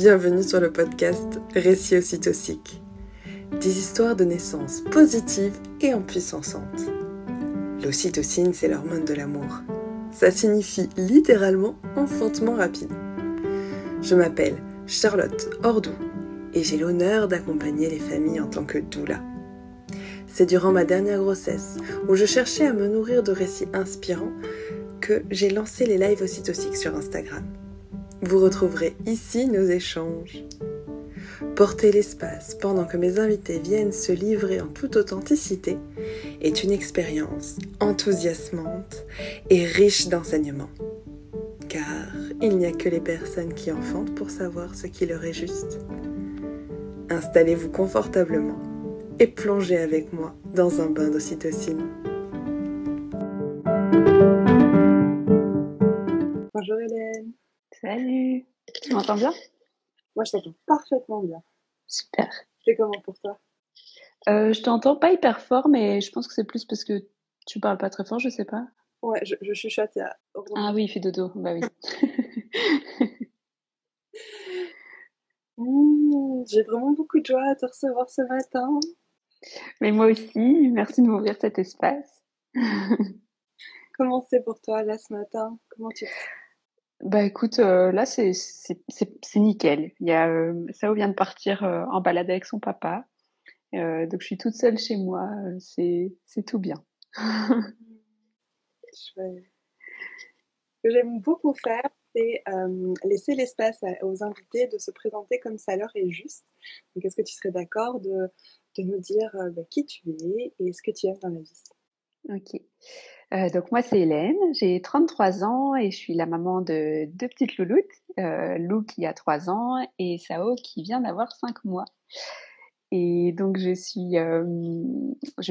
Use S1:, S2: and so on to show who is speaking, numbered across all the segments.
S1: Bienvenue sur le podcast Récits ocytociques. Des histoires de naissance positives et empuissançantes. L'ocytocine, c'est l'hormone de l'amour. Ça signifie littéralement enfantement rapide. Je m'appelle Charlotte Ordou et j'ai l'honneur d'accompagner les familles en tant que doula. C'est durant ma dernière grossesse, où je cherchais à me nourrir de récits inspirants, que j'ai lancé les lives ocytociques sur Instagram. Vous retrouverez ici nos échanges. Porter l'espace pendant que mes invités viennent se livrer en toute authenticité est une expérience enthousiasmante et riche d'enseignements. Car il n'y a que les personnes qui enfantent pour savoir ce qui leur est juste. Installez-vous confortablement et plongez avec moi dans un bain d'ocytocine. Bonjour Hélène.
S2: Salut, tu m'entends bien?
S1: Moi je t'entends parfaitement bien.
S2: Super.
S1: C'est comment pour toi?
S2: Je t'entends pas hyper fort, mais je pense que c'est plus parce que tu parles pas très fort, je sais pas.
S1: Ouais, je chuchote, il y a...
S2: Ah oui, il fait dodo, bah oui.
S1: J'ai vraiment beaucoup de joie à te recevoir ce matin.
S2: Mais moi aussi, merci de m'ouvrir cet espace.
S1: Comment c'est pour toi là ce matin? Comment tu te sens?
S2: Bah écoute, là c'est nickel. Il y a Sao vient de partir en balade avec son papa, donc je suis toute seule chez moi. C'est tout bien.
S1: Ce que j'aime beaucoup faire, c'est laisser l'espace aux invités de se présenter comme ça leur est juste. Donc est-ce que tu serais d'accord de nous dire qui tu es et ce que tu aimes dans la vie?
S2: Ok. Donc moi c'est Hélène, j'ai 33 ans et je suis la maman de deux petites louloutes, Lou qui a 3 ans et Sao qui vient d'avoir 5 mois. Et donc je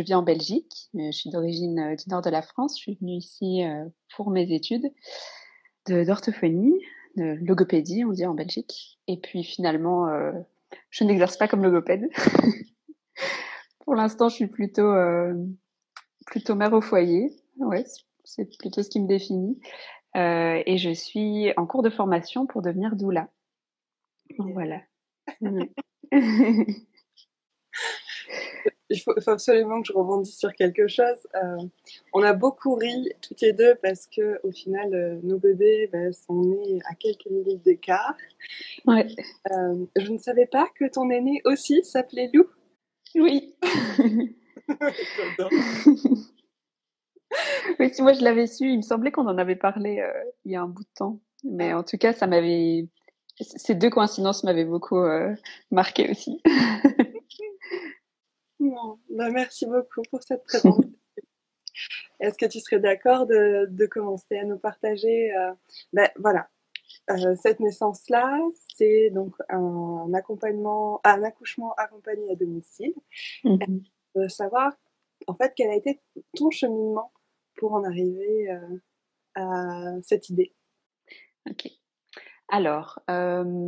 S2: vis en Belgique, je suis d'origine du nord de la France, je suis venue ici pour mes études d'orthophonie, de logopédie on dit en Belgique. Et puis finalement, je n'exerce pas comme logopède. Pour l'instant je suis plutôt mère au foyer, ouais, c'est plutôt ce qui me définit. Et je suis en cours de formation pour devenir doula. Donc, voilà.
S1: Il faut absolument que je rebondisse sur quelque chose. On a beaucoup ri toutes les deux parce que au final, nos bébés sont nés à quelques minutes d'écart.
S2: Ouais.
S1: Je ne savais pas que ton aîné aussi s'appelait Lou.
S2: Oui.
S1: J'adore.
S2: Oui, si moi je l'avais su, il me semblait qu'on en avait parlé il y a un bout de temps. Mais en tout cas, ces deux coïncidences m'avaient beaucoup marqué aussi.
S1: Non, merci beaucoup pour cette présentation. Est-ce que tu serais d'accord de commencer à nous partager voilà, cette naissance-là, c'est donc un accouchement accompagné à domicile.
S2: Mhm.
S1: Je veux savoir, en fait, quel a été ton cheminement pour en arriver à cette idée?
S2: Ok. Alors,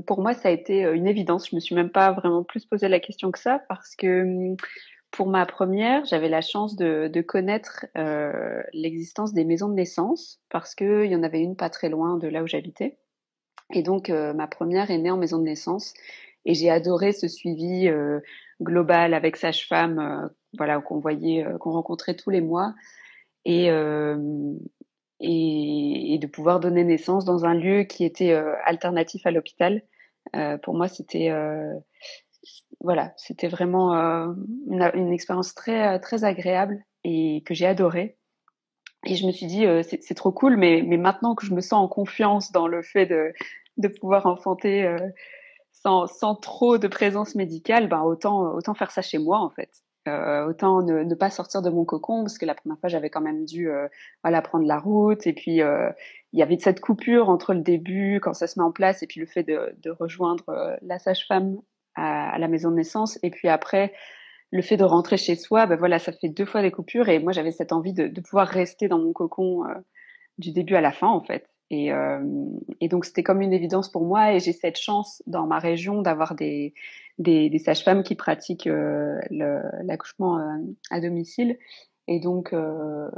S2: pour moi, ça a été une évidence. Je me suis même pas vraiment plus posé la question que ça parce que pour ma première, j'avais la chance de connaître l'existence des maisons de naissance parce qu'il y en avait une pas très loin de là où j'habitais. Et donc, ma première est née en maison de naissance et j'ai adoré ce suivi global avec sage-femme, voilà, qu'on rencontrait tous les mois et, euh, et de pouvoir donner naissance dans un lieu qui était alternatif à l'hôpital. Pour moi, c'était vraiment une expérience très agréable et que j'ai adorée. Et je me suis dit, c'est trop cool, mais maintenant que je me sens en confiance dans le fait de pouvoir enfanter sans trop de présence médicale, ben autant faire ça chez moi en fait. Autant ne pas sortir de mon cocon parce que la première fois j'avais quand même dû voilà prendre la route et puis il y avait cette coupure entre le début quand ça se met en place et puis le fait de rejoindre la sage-femme à la maison de naissance et puis après le fait de rentrer chez soi, ben voilà, ça fait 2 fois des coupures et moi j'avais cette envie de pouvoir rester dans mon cocon du début à la fin en fait. Et donc c'était comme une évidence pour moi et j'ai cette chance dans ma région d'avoir des sages-femmes qui pratiquent l'accouchement à domicile. Et donc, euh,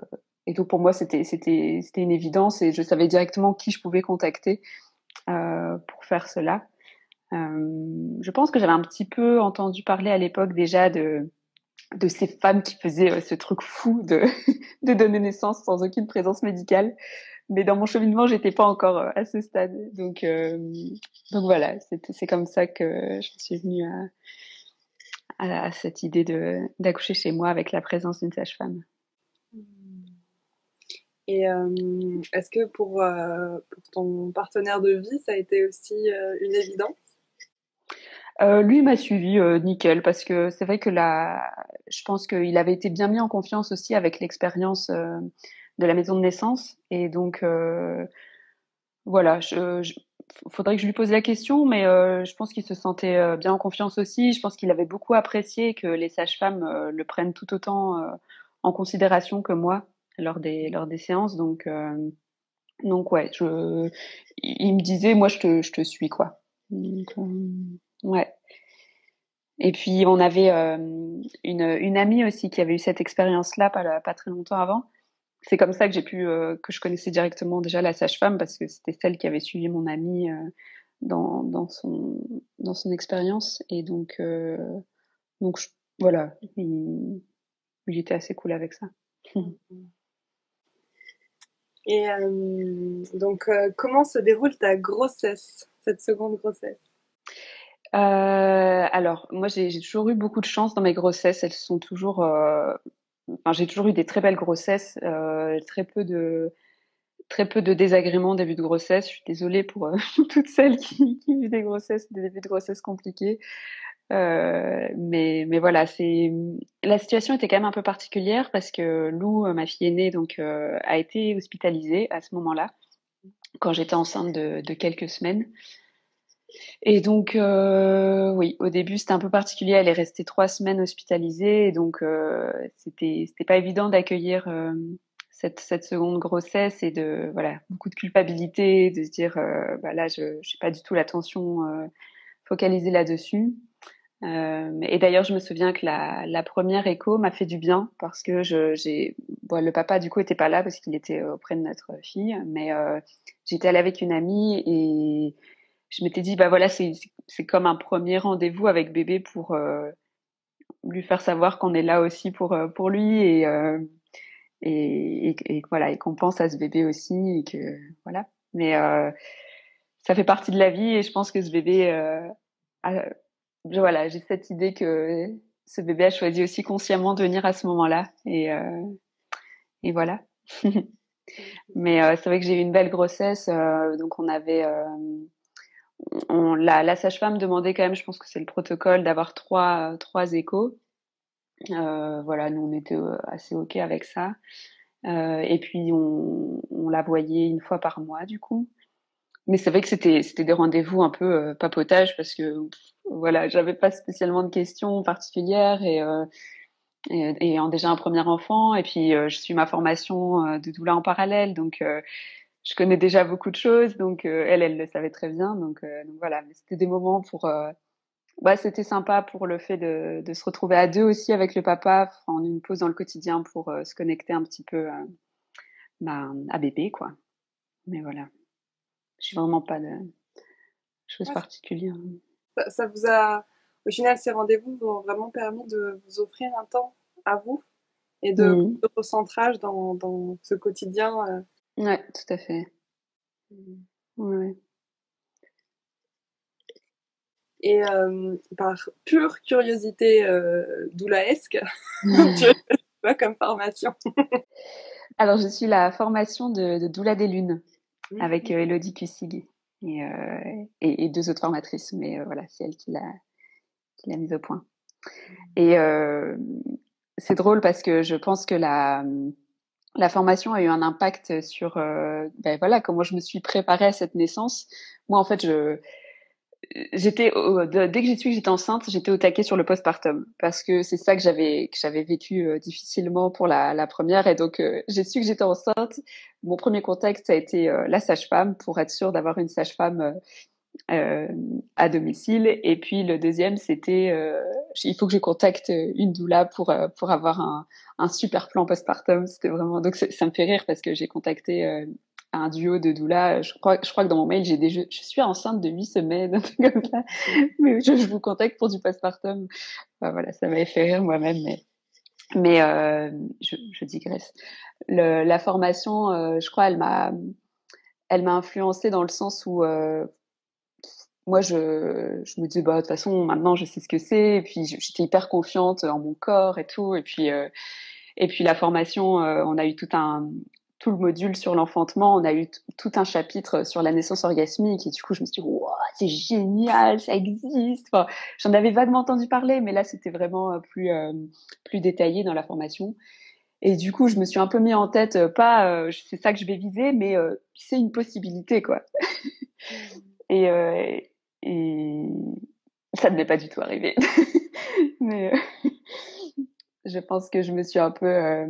S2: et donc pour moi c'était une évidence et je savais directement qui je pouvais contacter pour faire cela. Je pense que j'avais un petit peu entendu parler à l'époque déjà de ces femmes qui faisaient ce truc fou de, de donner naissance sans aucune présence médicale. Mais dans mon cheminement, j'étais pas encore à ce stade. Donc voilà, c'est comme ça que je suis venue à cette idée d'accoucher chez moi avec la présence d'une sage-femme.
S1: Et est-ce que pour ton partenaire de vie, ça a été aussi une évidence?
S2: Lui m'a suivi nickel parce que c'est vrai que je pense qu'il avait été bien mis en confiance aussi avec l'expérience de la maison de naissance et donc voilà, faudrait que je lui pose la question, mais je pense qu'il se sentait bien en confiance aussi. Je pense qu'il avait beaucoup apprécié que les sages-femmes le prennent tout autant en considération que moi lors des séances. Donc ouais, il me disait, moi je te suis quoi. Donc, ouais. Et puis on avait une amie aussi qui avait eu cette expérience-là pas très longtemps avant. C'est comme ça que que je connaissais directement déjà la sage-femme parce que c'était celle qui avait suivi mon amie dans son expérience. Et donc voilà, il était assez cool avec ça.
S1: Et donc, comment se déroule ta grossesse, cette seconde grossesse?
S2: Alors, moi, j'ai toujours eu beaucoup de chance dans mes grossesses. Elles sont toujours. Enfin, j'ai toujours eu des très belles grossesses, très peu de désagréments au début de grossesse. Je suis désolée pour toutes celles qui ont eu des débuts de grossesse compliqués. Mais voilà, la situation était quand même un peu particulière parce que Lou, ma fille aînée, donc a été hospitalisée à ce moment-là, quand j'étais enceinte de quelques semaines. Et donc oui, au début c'était un peu particulier. Elle est restée 3 semaines hospitalisée, et donc c'était pas évident d'accueillir cette seconde grossesse et de voilà beaucoup de culpabilité, de se dire bah là je j'ai pas du tout l'attention focalisée là-dessus. Et d'ailleurs, je me souviens que la première écho m'a fait du bien parce que bon, le papa du coup était pas là parce qu'il était auprès de notre fille, mais j'étais allée avec une amie et je m'étais dit bah voilà c'est comme un premier rendez-vous avec bébé pour lui faire savoir qu'on est là aussi pour lui et voilà et qu'on pense à ce bébé aussi et que voilà. Mais ça fait partie de la vie et je pense que ce bébé a, voilà, j'ai cette idée que ce bébé a choisi aussi consciemment de venir à ce moment-là. Et voilà. Mais c'est vrai que j'ai eu une belle grossesse. Donc on avait, la sage-femme demandait quand même, je pense que c'est le protocole, d'avoir trois échos. Voilà, nous on était assez ok avec ça. Et puis on la voyait une fois par mois du coup. Mais c'est vrai que c'était des rendez-vous un peu papotage parce que voilà, j'avais pas spécialement de questions particulières et ayant déjà un premier enfant et puis je suis ma formation de doula en parallèle donc je connais déjà beaucoup de choses donc elle le savait très bien donc voilà, mais c'était des moments pour bah c'était sympa pour le fait de se retrouver à deux aussi avec le papa en une pause dans le quotidien pour se connecter un petit peu bah, à bébé quoi. Mais voilà, je suis vraiment pas de choses
S1: Ouais,
S2: particulières.
S1: ça vous a, au final, ces rendez-vous vous ont vraiment permis de vous offrir un temps à vous et
S2: Mhm.
S1: de recentrage dans ce quotidien.
S2: Ouais, tout à fait. Ouais.
S1: Et par pure curiosité doulaesque, tu as fait quoi comme formation?
S2: Alors, je suis la formation de Doula des Lunes avec
S1: Mhm.
S2: Elodie Cussig et deux autres formatrices, mais voilà, c'est elle qui l'a mise au point. Et c'est drôle parce que je pense que la formation a eu un impact sur ben voilà comment je me suis préparée à cette naissance. Moi, en fait, dès que j'ai su que j'étais enceinte, j'étais au taquet sur le postpartum parce que c'est ça que j'avais vécu difficilement pour la première et donc j'ai su que j'étais enceinte. Mon premier contact ça a été la sage-femme pour être sûre d'avoir une sage-femme euh, à domicile et puis le deuxième c'était il faut que je contacte une doula pour avoir un super plan postpartum. C'était vraiment donc ça me fait rire parce que j'ai contacté un duo de doula. Je crois que dans mon mail, je suis enceinte de 8 semaines, un truc comme ça. Mais je vous contacte pour du postpartum. Enfin, voilà, ça m'avait fait rire moi-même, mais je digresse. La formation, je crois, elle m'a influencée dans le sens où moi, je me disais, bah, de toute façon, maintenant, je sais ce que c'est. Et puis, j'étais hyper confiante en mon corps et tout. Et puis la formation, on a eu tout le module sur l'enfantement. On a eu tout un chapitre sur la naissance orgasmique. Et du coup, je me suis dit, wow, c'est génial, ça existe. Enfin, j'en avais vaguement entendu parler, mais là, c'était vraiment plus détaillé dans la formation. Et du coup, je me suis un peu mis en tête, pas, c'est ça que je vais viser, mais c'est une possibilité, quoi. Et, euh, et ça ne m'est pas du tout arrivé. Mais je pense que je me suis un peu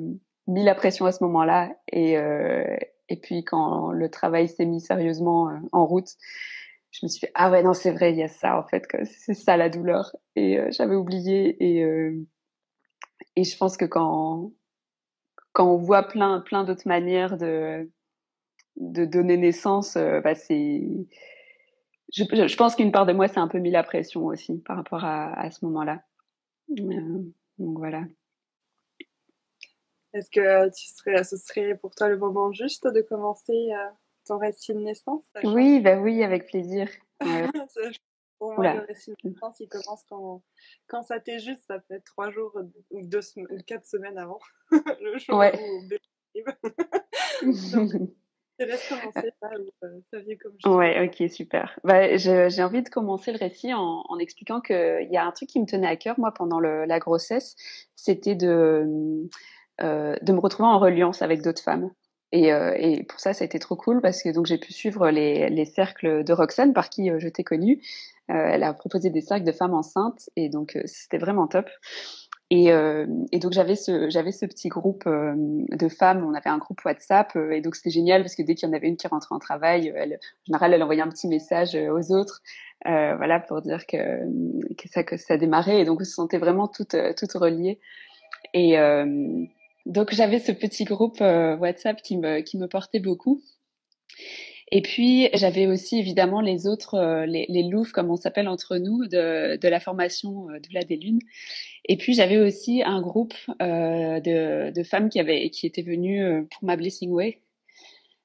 S2: mis la pression à ce moment-là. Et puis, quand le travail s'est mis sérieusement en route, je me suis fait, ah ouais, non, c'est vrai, il y a ça, en fait, que c'est ça la douleur. Et j'avais oublié. Et je pense que quand on voit plein d'autres manières de donner naissance, bah je pense qu'une part de moi s'est un peu mis la pression aussi par rapport à ce moment-là. Donc voilà.
S1: Est-ce que ce serait pour toi le moment juste de commencer ton récit de naissance, sachant
S2: Oui, bah oui, avec plaisir. Ouais.
S1: pour moi, le
S2: Oula.
S1: récit de naissance, il commence quand ça t'est juste, ça peut être 3 jours ou 2 semaines, ou 4 semaines avant le jour
S2: Ouais.
S1: où le bébé arrive. Donc, je te laisse commencer là où ça vient comme juste.
S2: Ouais, ok, super. Bah, j'ai envie de commencer le récit en expliquant qu'il y a un truc qui me tenait à cœur, moi, pendant la grossesse, c'était de me retrouver en reliance avec d'autres femmes. Et pour ça a été trop cool parce que donc j'ai pu suivre les cercles de Roxane, par qui je t'ai connue. Elle a proposé des cercles de femmes enceintes et donc c'était vraiment top. Et donc j'avais ce petit groupe de femmes. On avait un groupe WhatsApp et donc c'était génial parce que dès qu'il y en avait une qui rentrait en travail, en général elle envoyait un petit message aux autres, voilà, pour dire que ça démarrait. Et donc on se sentait vraiment toutes reliées. Et donc j'avais ce petit groupe WhatsApp qui me portait beaucoup. Et puis j'avais aussi évidemment les autres, les louves comme on s'appelle entre nous de la formation Doula des Lunes. Et puis j'avais aussi un groupe de femmes qui étaient venues pour ma Blessing Way.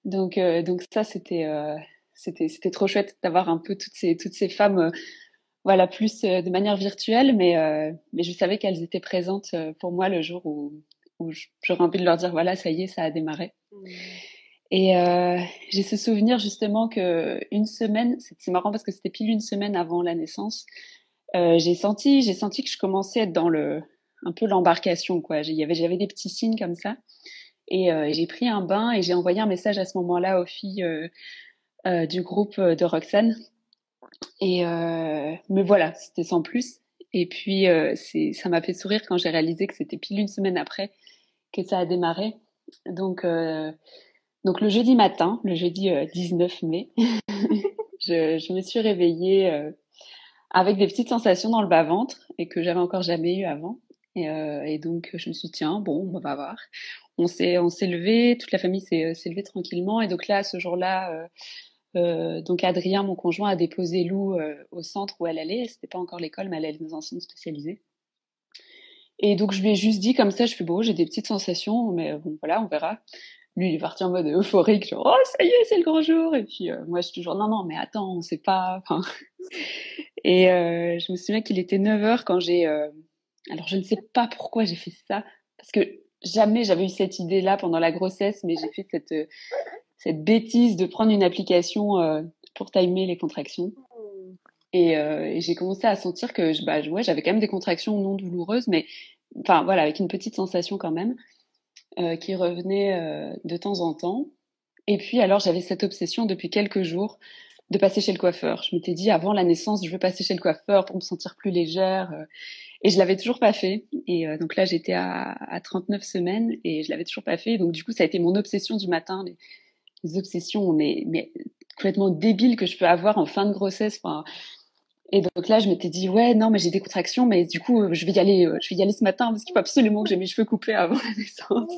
S2: Donc ça c'était trop chouette d'avoir un peu toutes ces femmes, voilà, plus de manière virtuelle, mais je savais qu'elles étaient présentes pour moi le jour où j'aurais envie de leur dire voilà, ça y est, ça a démarré. Et j'ai ce souvenir justement que une semaine, c'est marrant parce que c'était pile une semaine avant la naissance, j'ai senti que je commençais à être dans un peu l'embarcation, quoi. J'avais des petits signes comme ça. Et j'ai pris un bain et j'ai envoyé un message à ce moment-là aux filles du groupe de Roxane. Et mais voilà, c'était sans plus. Et puis ça m'a fait sourire quand j'ai réalisé que c'était pile une semaine après que ça a démarré. Donc donc le jeudi matin, le jeudi 19 mai, je me suis réveillée avec des petites sensations dans le bas-ventre et que j'avais encore jamais eu avant. Et donc je me suis dit tiens, bon, on va voir. On s'est levé, toute la famille s'est levée tranquillement. Et donc là, ce jour-là, donc Adrien, mon conjoint, a déposé Lou au centre où elle allait. C'était pas encore l'école, mais elle allait dans un centre spécialisé. Et donc je lui ai juste dit comme ça, je fais bon, j'ai des petites sensations, mais bon voilà, on verra. Lui, il est parti en mode euphorique, genre oh ça y est, c'est le grand jour. Et puis moi, je suis toujours non non, mais attends, on sait pas. Enfin, et je me souviens qu'il était 9 heures quand alors je ne sais pas pourquoi j'ai fait ça, parce que jamais j'avais eu cette idée-là pendant la grossesse, mais j'ai fait cette bêtise de prendre une application pour timer les contractions. Et j'ai commencé à sentir que ouais, j'avais quand même des contractions non douloureuses, mais enfin voilà, avec une petite sensation quand même, qui revenait de temps en temps. Et puis alors j'avais cette obsession depuis quelques jours de passer chez le coiffeur. Je m'étais dit avant la naissance, je veux passer chez le coiffeur pour me sentir plus légère. Et je l'avais toujours pas fait. Et donc là, j'étais à 39 semaines et je l'avais toujours pas fait. Donc du coup, ça a été mon obsession du matin, les obsessions mais complètement débiles que je peux avoir en fin de grossesse. Enfin, et donc là, je m'étais dit ouais, non, mais j'ai des contractions, mais du coup, je vais y aller ce matin parce qu'il faut absolument que j'ai mes cheveux coupés avant la naissance.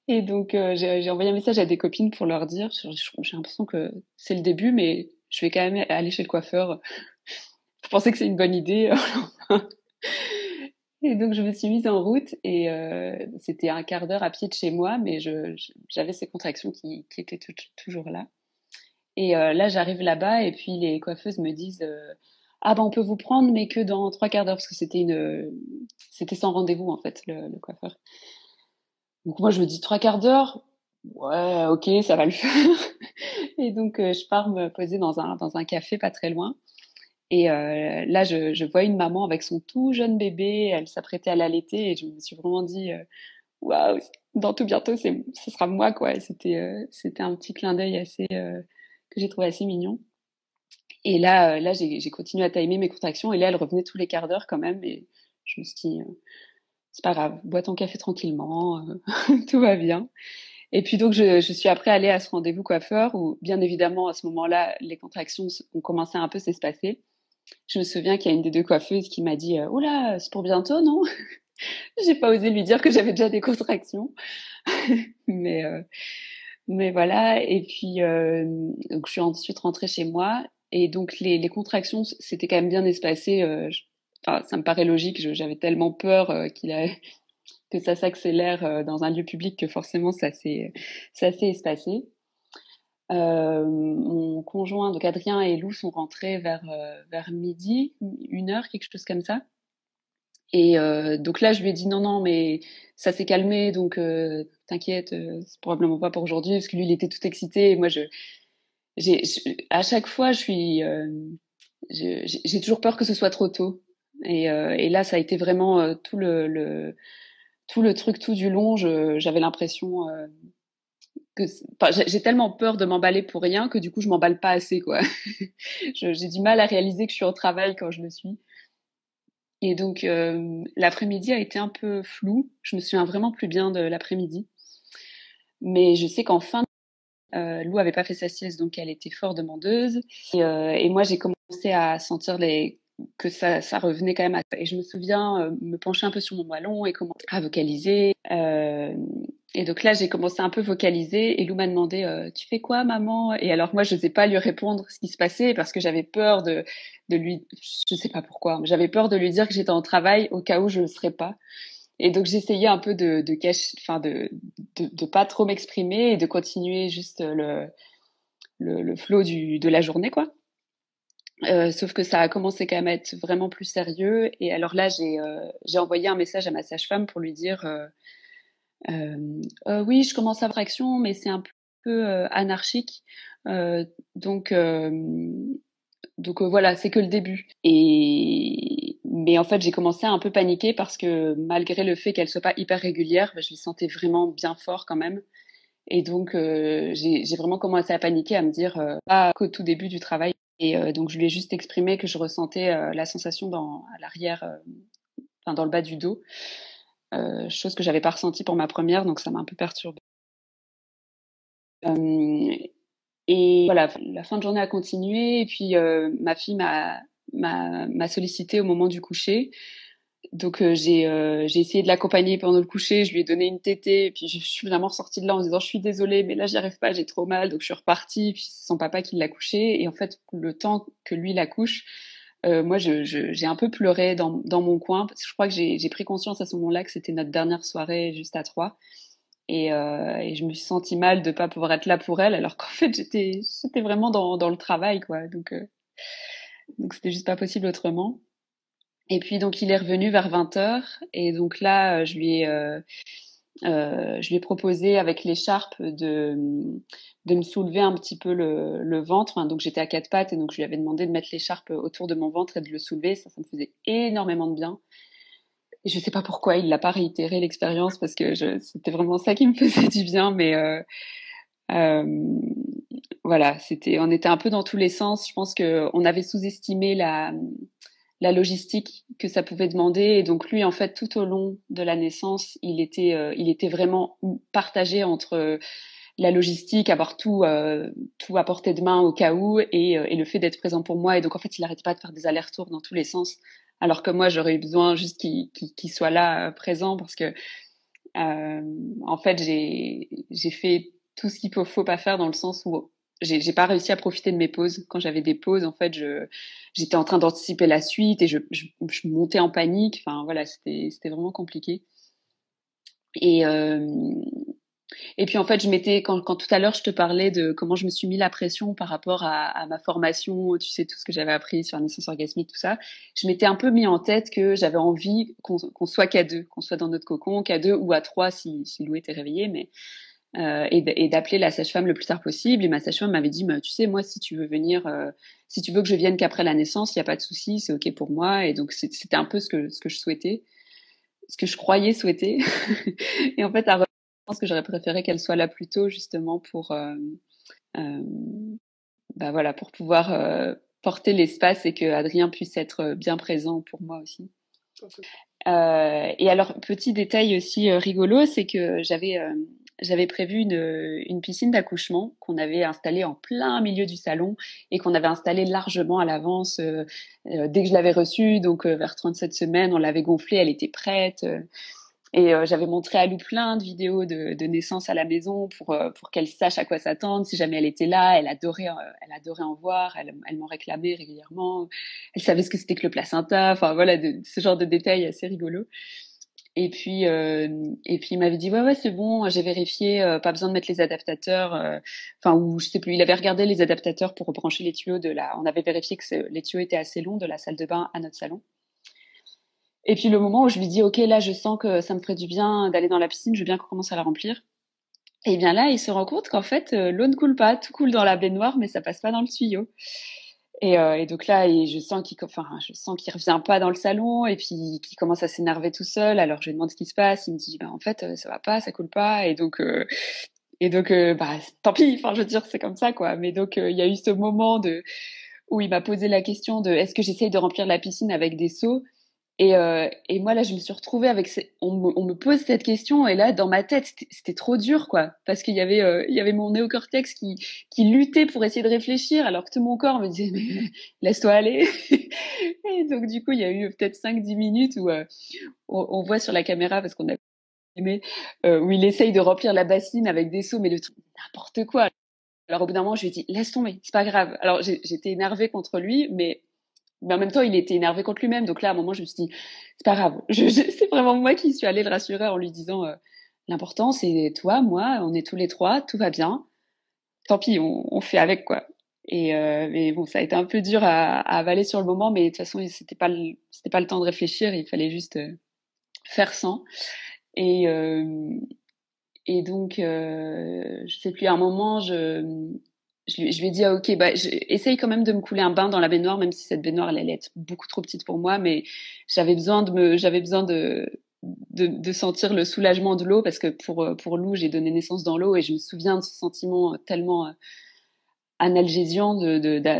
S2: Et donc, j'ai envoyé un message à des copines pour leur dire, j'ai l'impression que c'est le début, mais je vais quand même aller chez le coiffeur. Je pensais que c'est une bonne idée. Et donc, je me suis mise en route et c'était un quart d'heure à pied de chez moi, mais j'avais ces contractions qui étaient toujours là. Et là, j'arrive là-bas et puis les coiffeuses me disent ah ben on peut vous prendre, mais que dans trois quarts d'heure parce que c'était sans rendez-vous en fait le coiffeur. Donc moi, je me dis trois quarts d'heure, ouais, ok, ça va le faire. Et donc je pars me poser dans un café pas très loin. Et là, je vois une maman avec son tout jeune bébé, elle s'apprêtait à l'allaiter et je me suis vraiment dit waouh, dans tout bientôt, ce sera moi quoi. Et c'était un petit clin d'œil assez que j'ai trouvé assez mignon. Et là, j'ai continué à timer mes contractions et là, elles revenaient tous les quarts d'heure quand même. Et je me suis dit c'est pas grave, bois ton café tranquillement, tout va bien. Et puis donc, je suis après allée à ce rendez-vous coiffeur où, bien évidemment, à ce moment-là, les contractions ont commencé à un peu s'espacer. Je me souviens qu'il y a une des deux coiffeuses qui m'a dit oh là, c'est pour bientôt, non? J'ai pas osé lui dire que j'avais déjà des contractions, mais euh, mais voilà. Et puis donc je suis ensuite rentrée chez moi et donc les contractions c'était quand même bien espacé. Enfin, ça me paraît logique. J'avais tellement peur que ça s'accélère dans un lieu public que forcément ça s'est espacé. Mon conjoint, donc Adrien et Lou, sont rentrés vers midi, 1 heure, quelque chose comme ça. Et donc là, je lui ai dit non, non, mais ça s'est calmé, donc t'inquiète, c'est probablement pas pour aujourd'hui, parce que lui, il était tout excité. Et moi, à chaque fois, j'ai toujours peur que ce soit trop tôt. Et là, ça a été vraiment tout le truc tout du long. J'avais l'impression enfin, j'ai tellement peur de m'emballer pour rien que du coup, je m'emballe pas assez, quoi. J'ai du mal à réaliser que je suis au travail quand je le suis. Et donc, l'après-midi a été un peu flou. Je me souviens vraiment plus bien de l'après-midi. Mais je sais qu'en fin, Lou avait pas fait sa sieste, donc elle était fort demandeuse. Et moi, j'ai commencé à sentir que ça revenait quand même. Et je me souviens me pencher un peu sur mon ballon et commencer à vocaliser. Et donc là, j'ai commencé à un peu vocaliser et Lou m'a demandé tu fais quoi, maman? Et alors moi, je n'osais pas lui répondre ce qui se passait parce que j'avais peur de lui, je sais pas pourquoi, mais j'avais peur de lui dire que j'étais en travail au cas où je le serais pas. Et donc j'essayais un peu de cacher, enfin de pas trop m'exprimer et de continuer juste le flow de la journée, quoi. Sauf que ça a commencé quand même à être vraiment plus sérieux. Et alors là, j'ai envoyé un message à ma sage-femme pour lui dire oui, je commence à avoir action, mais c'est un peu anarchique. Euh, donc euh, donc voilà, c'est que le début. Et mais en fait, j'ai commencé à un peu paniquer parce que malgré le fait qu'elle soit pas hyper régulière, bah, je le sentais vraiment bien fort quand même. Et donc j'ai vraiment commencé à paniquer, à me dire pas qu'au tout début du travail. Et donc je lui ai juste exprimé que je ressentais la sensation à l'arrière, enfin dans le bas du dos, chose que j'avais pas ressentie pour ma première, donc ça m'a un peu perturbée. Et voilà, la fin de journée a continué et puis ma fille m'a sollicité au moment du coucher. Donc j'ai essayé de l'accompagner pendant le coucher, je lui ai donné une tétée et puis je suis vraiment ressortie de là en disant je suis désolée mais là j'y arrive pas, j'ai trop mal. Donc je suis repartie puis c'est son papa qui l'a couché et en fait le temps que lui la couche, moi j'ai un peu pleuré dans mon coin parce que je crois que j'ai pris conscience à ce moment-là que c'était notre dernière soirée juste à trois. Et je me suis sentie mal de pas pouvoir être là pour elle, alors qu'en fait j'étais vraiment dans le travail, quoi. Donc c'était juste pas possible autrement. Et puis donc il est revenu vers 20 heures et donc là je lui ai proposé avec l'écharpe de me soulever un petit peu le ventre. Enfin, donc j'étais à quatre pattes et donc je lui avais demandé de mettre l'écharpe autour de mon ventre et de le soulever. Ça me faisait énormément de bien. Et je sais pas pourquoi il l'a pas réitéré l'expérience parce que c'était vraiment ça qui me faisait du bien, mais euh, voilà, on était un peu dans tous les sens. Je pense que on avait sous-estimé la logistique que ça pouvait demander. Et donc lui, en fait, tout au long de la naissance, il était vraiment partagé entre la logistique, avoir tout à portée de main au cas où, et le fait d'être présent pour moi. Et donc en fait, il n'arrêtait pas de faire des allers-retours dans tous les sens. Alors que moi, j'aurais eu besoin juste qu'il soit là, présent, parce que En fait, j'ai fait tout ce qu'il faut pas faire dans le sens où j'ai pas réussi à profiter de mes pauses. Quand j'avais des pauses, en fait, j'étais en train d'anticiper la suite et je montais en panique. Enfin voilà, c'était vraiment compliqué. Et et puis en fait, quand tout à l'heure je te parlais de comment je me suis mis la pression par rapport à ma formation, tu sais tout ce que j'avais appris sur la naissance orgasmique, tout ça, je m'étais un peu mis en tête que j'avais envie qu'on soit qu'à deux, qu'on soit dans notre cocon, qu'à deux ou à trois si Louis était réveillé, mais et d'appeler la sage-femme le plus tard possible. Et ma sage-femme m'avait dit, tu sais, moi, si tu veux venir, si tu veux que je vienne qu'après la naissance, il n'y a pas de souci, c'est ok pour moi. Et donc c'était un peu ce que je souhaitais, ce que je croyais souhaiter. Et en fait, à revoir, je pense que j'aurais préféré qu'elle soit là plus tôt, justement pour, euh, bah voilà, pour pouvoir porter l'espace et que Adrien puisse être bien présent pour moi aussi. Et alors, petit détail aussi rigolo, c'est que j'avais prévu une piscine d'accouchement qu'on avait installée en plein milieu du salon et qu'on avait installée largement à l'avance dès que je l'avais reçue. Donc, vers 37 semaines, on l'avait gonflée, elle était prête. Et j'avais montré à Lou plein de vidéos de naissance à la maison pour qu'elle sache à quoi s'attendre. Si jamais elle était là, elle adorait en voir. Elle m'en réclamait régulièrement. Elle savait ce que c'était que le placenta. Enfin voilà, ce genre de détails assez rigolos. Et puis il m'avait dit ouais c'est bon, j'ai vérifié, pas besoin de mettre les adaptateurs. Enfin ou je sais plus, il avait regardé les adaptateurs pour rebrancher les tuyaux de la. On avait vérifié que les tuyaux étaient assez longs de la salle de bain à notre salon. Et puis le moment où je lui dis ok là je sens que ça me ferait du bien d'aller dans la piscine, je veux bien qu'on commence à la remplir. Et bien là il se rend compte qu'en fait l'eau ne coule pas, tout coule dans la baignoire mais ça passe pas dans le tuyau. Et donc là je sens qu'il revient pas dans le salon et puis qu'il commence à s'énerver tout seul. Alors je lui demande ce qui se passe, il me dit bah en fait ça va pas, ça coule pas et donc bah tant pis. Enfin je veux dire c'est comme ça quoi. Mais donc il y a eu ce moment de où il m'a posé la question de est-ce que j'essaye de remplir la piscine avec des seaux et moi, là, je me suis retrouvée avec... on me pose cette question et là, dans ma tête, c'était trop dur, quoi. Parce il y avait mon néocortex qui luttait pour essayer de réfléchir alors que tout mon corps me disait, mais laisse-toi aller. Et donc, du coup, il y a eu peut-être 5-10 minutes où on voit sur la caméra, parce qu'on a aimé, où il essaye de remplir la bassine avec des seaux, mais le truc, n'importe quoi. Alors, au bout d'un moment, je lui ai dit, laisse tomber, c'est pas grave. Alors, j'étais énervée contre lui, mais en même temps, il était énervé contre lui-même. Donc là, à un moment, je me suis dit, c'est pas grave. C'est vraiment moi qui suis allée le rassurer en lui disant, l'important, c'est toi, moi, on est tous les trois, tout va bien. Tant pis, on fait avec, quoi. Mais bon, ça a été un peu dur à avaler sur le moment, mais de toute façon, c'était pas le temps de réfléchir. Il fallait juste faire sans. Et, euh, et donc, je sais plus, à un moment, je lui ai dit, ah, ok, bah, essaye quand même de me couler un bain dans la baignoire, même si cette baignoire, elle allait être beaucoup trop petite pour moi, mais j'avais besoin de sentir le soulagement de l'eau parce que pour Lou, j'ai donné naissance dans l'eau et je me souviens de ce sentiment tellement analgésiant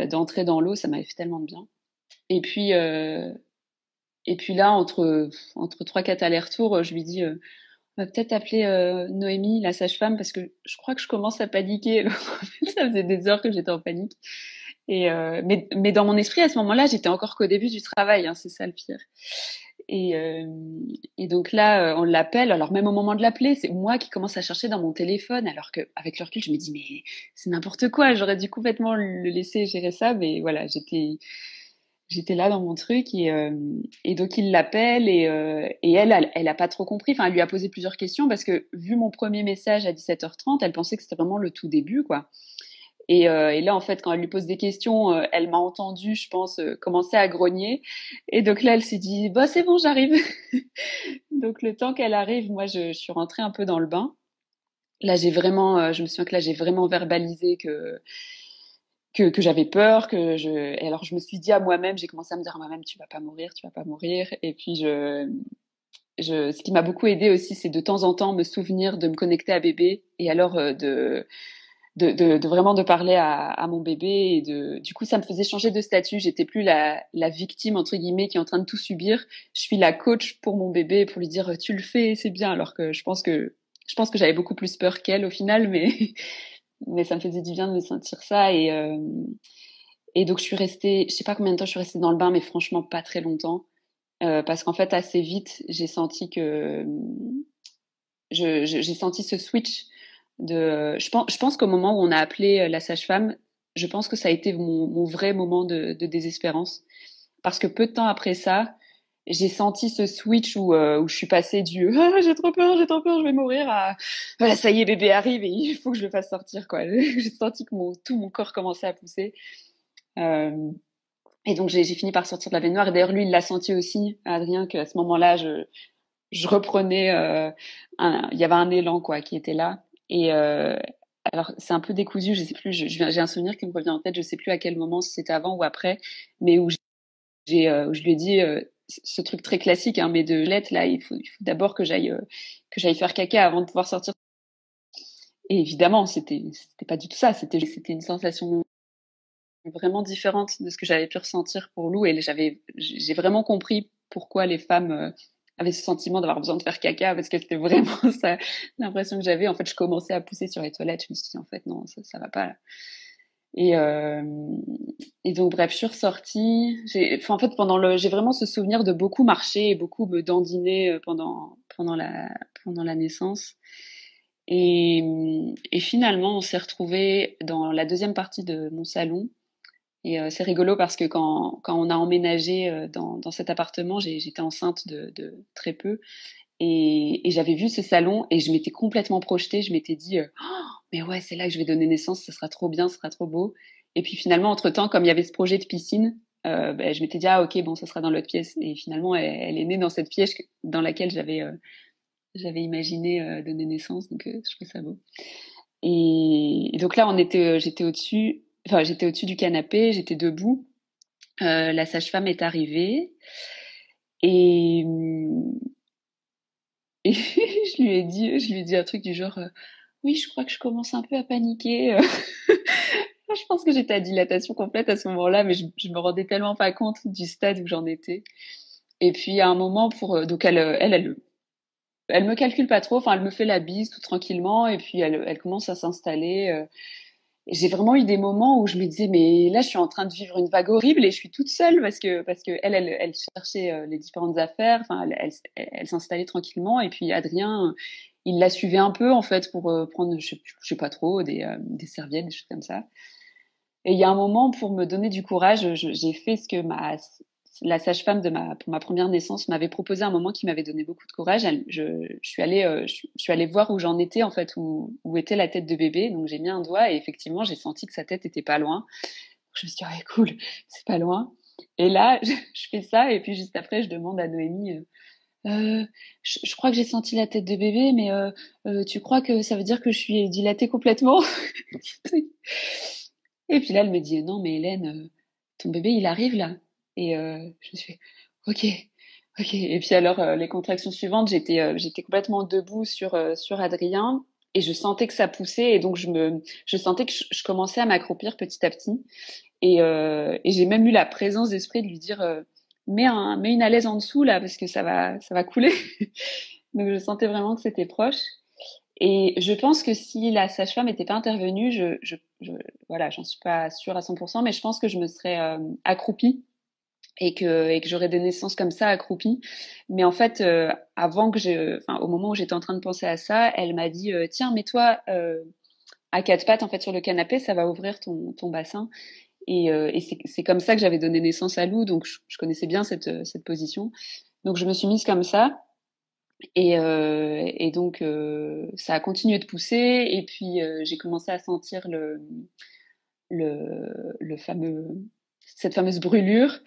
S2: d'entrer dans l'eau, ça m'avait fait tellement de bien. Et puis, euh, et puis là, entre 3-4 allers-retours, je lui dis, on va peut-être appeler Noémie, la sage-femme, parce que je crois que je commence à paniquer. Ça faisait des heures que j'étais en panique. Mais dans mon esprit, à ce moment-là, j'étais encore qu'au début du travail, hein, c'est ça le pire. Et, euh, et donc là, on l'appelle. Alors même au moment de l'appeler, c'est moi qui commence à chercher dans mon téléphone, alors que avec le recul, je me dis mais c'est n'importe quoi. J'aurais dû complètement le laisser gérer ça, mais voilà, j'étais là dans mon truc et donc il l'appelle et elle a pas trop compris. Enfin, elle lui a posé plusieurs questions parce que vu mon premier message à 17h30, elle pensait que c'était vraiment le tout début, quoi. Et là, en fait, quand elle lui pose des questions, elle m'a entendu, je pense, commencer à grogner. Et donc là, elle s'est dit, bah c'est bon, j'arrive. Donc le temps qu'elle arrive, moi, je suis rentrée un peu dans le bain. Là, je me souviens que là, j'ai vraiment verbalisé que j'avais peur, et alors je me suis dit à moi-même, j'ai commencé à me dire à moi-même, tu vas pas mourir, tu vas pas mourir. Et puis ce qui m'a beaucoup aidé aussi, c'est de temps en temps me souvenir de me connecter à bébé et alors de vraiment de parler à mon bébé du coup ça me faisait changer de statut. J'étais plus la victime entre guillemets qui est en train de tout subir. Je suis la coach pour mon bébé pour lui dire tu le fais, c'est bien. Alors que je pense que j'avais beaucoup plus peur qu'elle au final, mais mais ça me faisait du bien de me sentir ça et donc je suis restée, je sais pas combien de temps je suis restée dans le bain, mais franchement pas très longtemps parce qu'en fait assez vite j'ai senti que j'ai senti ce switch je pense qu'au moment où on a appelé la sage-femme, je pense que ça a été mon vrai moment de désespérance. Parce que peu de temps après ça, j'ai senti ce switch où je suis passée du ah, j'ai trop peur, je vais mourir à voilà, ça y est, bébé arrive et il faut que je le fasse sortir, quoi. J'ai senti que tout mon corps commençait à pousser. Euh, et donc j'ai fini par sortir de la baignoire. Et d'ailleurs, lui, il l'a senti aussi, Adrien, qu'à ce moment-là, je reprenais, il y avait un élan, quoi, qui était là. Et alors, c'est un peu décousu, je sais plus, j'ai un souvenir qui me revient en tête, je sais plus à quel moment, si c'était avant ou après, mais où je lui ai dit ce truc très classique, hein, mais de lettres, là, il faut d'abord que j'aille faire caca avant de pouvoir sortir. Et évidemment, c'était pas du tout ça, c'était une sensation vraiment différente de ce que j'avais pu ressentir pour Lou. Et j'ai vraiment compris pourquoi les femmes avaient ce sentiment d'avoir besoin de faire caca, parce que c'était vraiment ça l'impression que j'avais. En fait, je commençais à pousser sur les toilettes. Je me suis dit, en fait, non, ça va pas. Là. Et, euh, et donc, bref, je suis ressortie. En fait, j'ai vraiment ce souvenir de beaucoup marcher et beaucoup me dandiner pendant la naissance. Et finalement, on s'est retrouvés dans la deuxième partie de mon salon. Et c'est rigolo parce que quand on a emménagé dans cet appartement, j'étais enceinte de très peu. Et j'avais vu ce salon et je m'étais complètement projetée. Je m'étais dit, oh, mais ouais, c'est là que je vais donner naissance, ce sera trop bien, ce sera trop beau. Et puis finalement, entre-temps, comme il y avait ce projet de piscine, je m'étais dit, ah ok, bon, ça sera dans l'autre pièce. Et finalement, elle est née dans cette pièce dans laquelle j'avais imaginé donner naissance. Donc je trouvais ça beau. Et donc là, j'étais au-dessus du canapé, j'étais debout. La sage-femme est arrivée et, et je lui ai dit un truc du genre, oui, je crois que je commence un peu à paniquer. Je pense que j'étais à dilatation complète à ce moment-là, mais je me rendais tellement pas compte du stade où j'en étais. Et puis à un moment, donc elle me calcule pas trop. Enfin, elle me fait la bise tout tranquillement, et puis elle commence à s'installer. J'ai vraiment eu des moments où je me disais mais là je suis en train de vivre une vague horrible et je suis toute seule parce que elle cherchait les différentes affaires, enfin elle s'installait tranquillement et puis Adrien il la suivait un peu en fait pour prendre je sais pas trop des serviettes, des choses comme ça. Et il y a un moment pour me donner du courage, j'ai fait ce que la sage-femme pour ma première naissance m'avait proposé un moment qui m'avait donné beaucoup de courage. Je suis allée voir où j'en étais en fait, où était la tête de bébé. Donc j'ai mis un doigt et effectivement j'ai senti que sa tête était pas loin. Je me suis dit ouais cool, c'est pas loin. Et là je fais ça et puis juste après je demande à Noémie. Je crois que j'ai senti la tête de bébé, mais tu crois que ça veut dire que je suis dilatée complètement? Et puis là, elle me dit, non, mais Hélène, ton bébé, il arrive là. Et je me suis fait, ok, ok. Et puis alors, les contractions suivantes, j'étais complètement debout sur Adrien et je sentais que ça poussait et donc je sentais que je commençais à m'accroupir petit à petit. Et j'ai même eu la présence d'esprit de lui dire, mets une alaise en dessous là parce que ça va couler. Donc je sentais vraiment que c'était proche. Et je pense que si la sage-femme n'était pas intervenue, voilà, j'en suis pas sûre à 100%, mais je pense que je me serais accroupie et que j'aurais des naissances comme ça accroupies. Mais en fait, au moment où j'étais en train de penser à ça, elle m'a dit tiens, mets-toi à quatre pattes en fait sur le canapé, ça va ouvrir ton bassin. Et c'est comme ça que j'avais donné naissance à Lou, donc je connaissais bien cette position. Donc je me suis mise comme ça. Et donc, ça a continué de pousser. Et puis, j'ai commencé à sentir le fameux, cette fameuse brûlure.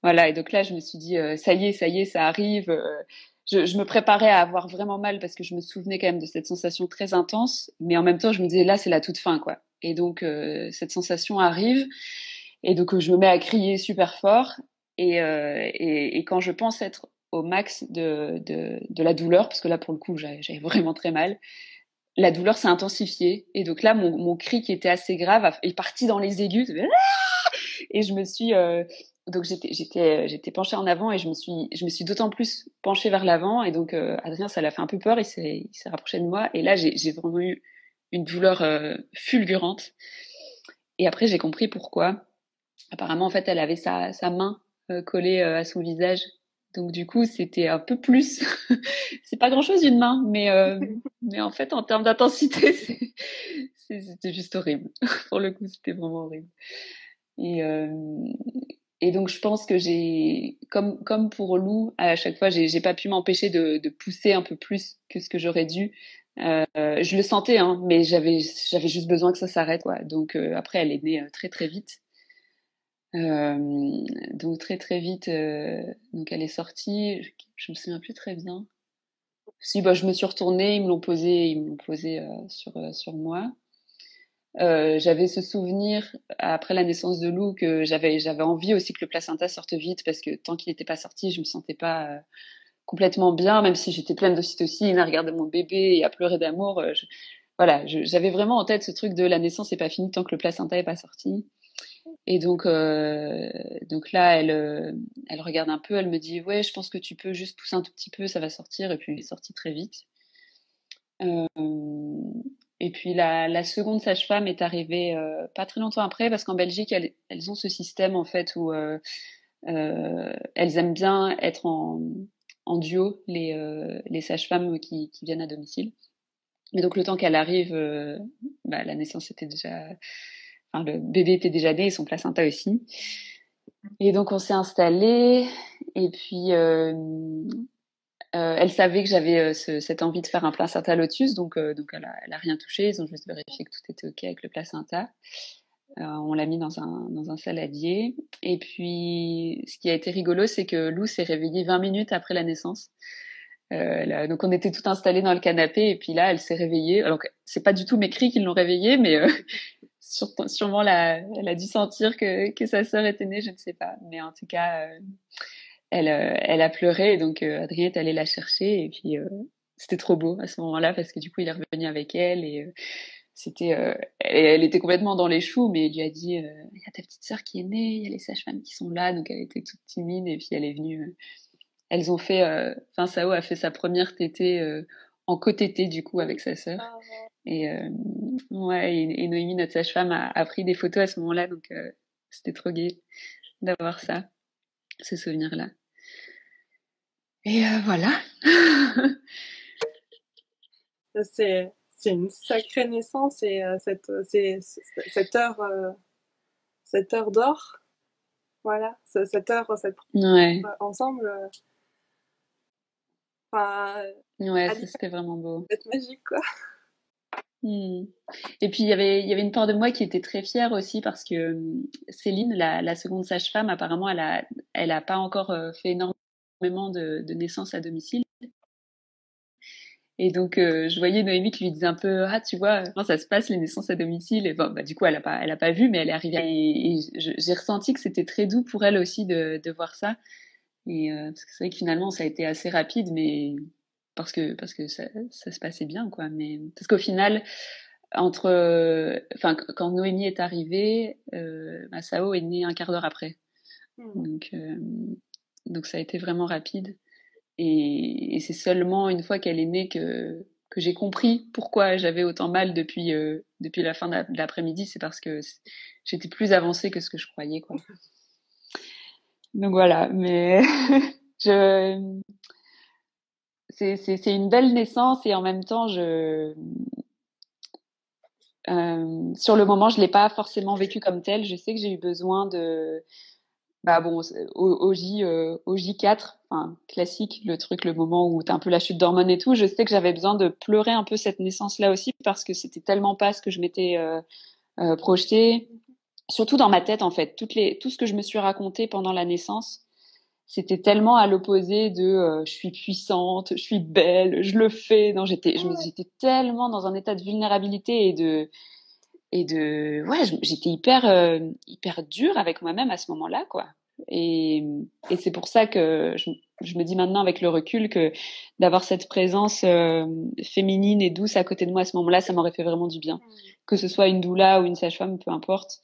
S2: Voilà. Et donc là, je me suis dit, ça y est, ça arrive. Je me préparais à avoir vraiment mal parce que je me souvenais quand même de cette sensation très intense. Mais en même temps, je me disais, là, c'est la toute fin, quoi. Et donc, cette sensation arrive. Et donc, je me mets à crier super fort. Et quand je pense être au max de la douleur, parce que là, pour le coup, j'avais vraiment très mal, la douleur s'est intensifiée. Et donc là, mon cri qui était assez grave est parti dans les aigus. Et je me suis... donc j'étais penchée en avant et je me suis d'autant plus penchée vers l'avant. Et donc, Adrien, ça l'a fait un peu peur. Il s'est rapproché de moi. Et là, j'ai vraiment eu une douleur fulgurante. Et après, j'ai compris pourquoi. Apparemment, en fait, elle avait sa main collée à son visage Donc du coup, c'était un peu plus. C'est pas grand-chose une main, mais en fait, en termes d'intensité, c'était juste horrible. Pour le coup, c'était vraiment horrible. Et, euh, et donc, je pense que comme pour Lou, à chaque fois, j'ai pas pu m'empêcher de pousser un peu plus que ce que j'aurais dû. Je le sentais, hein, mais j'avais juste besoin que ça s'arrête, quoi. Donc après, elle est née très très vite. Donc très très vite, donc elle est sortie. Je me souviens plus très bien. Si, bah, je me suis retournée, ils me l'ont posé sur moi. J'avais ce souvenir après la naissance de Lou que j'avais envie aussi que le placenta sorte vite parce que tant qu'il n'était pas sorti, je me sentais pas complètement bien, même si j'étais pleine d'ocytocine à regarder mon bébé et à pleurer d'amour. Voilà, j'avais vraiment en tête ce truc de la naissance n'est pas finie tant que le placenta est pas sorti. Et donc là, elle regarde un peu, elle me dit, ouais, je pense que tu peux juste pousser un tout petit peu, ça va sortir. Et puis, il est sorti très vite. Euh, et puis, la seconde sage-femme est arrivée pas très longtemps après, parce qu'en Belgique, elles ont ce système, en fait, où elles aiment bien être en duo, les sages-femmes qui viennent à domicile. Mais donc, le temps qu'elle arrive, bah, la naissance était déjà... Enfin, le bébé était déjà né et son placenta aussi. Et donc on s'est installé et puis elle savait que j'avais cette envie de faire un placenta lotus, donc elle a rien touché. Ils ont juste vérifié que tout était ok avec le placenta. On l'a mis dans un saladier. Et puis ce qui a été rigolo, c'est que Lou s'est réveillée 20 minutes après la naissance. Donc on était tout installés dans le canapé et puis là elle s'est réveillée. Alors c'est pas du tout mes cris qui l'ont réveillée, mais sûrement elle a dû sentir que sa sœur était née, je ne sais pas. Mais en tout cas, elle a pleuré et donc Adrien est allé la chercher et puis c'était trop beau à ce moment-là parce que du coup il est revenu avec elle et elle était complètement dans les choux, mais il lui a dit il y a ta petite sœur qui est née, il y a les sages-femmes qui sont là, donc elle était toute timide et puis elle est venue. Elles ont fait, enfin Sao a fait sa première tétée en co-tétée du coup avec sa sœur. Et ouais, et Noémie, notre sage-femme, a pris des photos à ce moment-là, donc c'était trop gai d'avoir ça, ce souvenir-là. Et voilà.
S1: C'est une sacrée naissance et cette heure d'or, voilà, cette heure,
S2: Ouais,
S1: ensemble, enfin,
S2: ouais,
S1: à
S2: ça
S1: l'image
S2: c'était vraiment beau.
S1: d'être magique, quoi.
S2: Hmm. Et puis il y avait une part de moi qui était très fière aussi parce que Céline, la seconde sage-femme, apparemment, elle a pas encore fait énormément de naissances à domicile. Et donc, je voyais Noémie qui lui disait un peu, ah, tu vois, comment ça se passe les naissances à domicile. Et bon, bah, du coup, elle a pas vu, mais elle est arrivée. Et j'ai ressenti que c'était très doux pour elle aussi de voir ça. Et parce que c'est vrai que finalement, ça a été assez rapide, mais parce que ça se passait bien, quoi. Mais parce qu'au final, enfin, quand Noémie est arrivée, Sao est née un quart d'heure après.
S1: Mmh.
S2: Donc ça a été vraiment rapide. Et c'est seulement une fois qu'elle est née que j'ai compris pourquoi j'avais autant mal depuis la fin de l'après-midi. C'est parce que j'étais plus avancée que ce que je croyais, quoi. Donc voilà, mais je, c'est une belle naissance et en même temps, sur le moment, je l'ai pas forcément vécu comme tel. Je sais que j'ai eu besoin bah bon, au J4, enfin, classique, le truc, le moment où t'as un peu la chute d'hormones et tout, je sais que j'avais besoin de pleurer un peu cette naissance-là aussi parce que c'était tellement pas ce que je m'étais projeté, surtout dans ma tête en fait. Tout ce que je me suis raconté pendant la naissance, c'était tellement à l'opposé de je suis puissante, je suis belle, je le fais. Non, j'étais tellement dans un état de vulnérabilité ouais, j'étais hyper dure avec moi-même à ce moment-là, quoi. Et, et c'est pour ça que je me dis maintenant avec le recul que d'avoir cette présence féminine et douce à côté de moi à ce moment-là, ça m'aurait fait vraiment du bien. Que ce soit une doula ou une sage-femme, peu importe.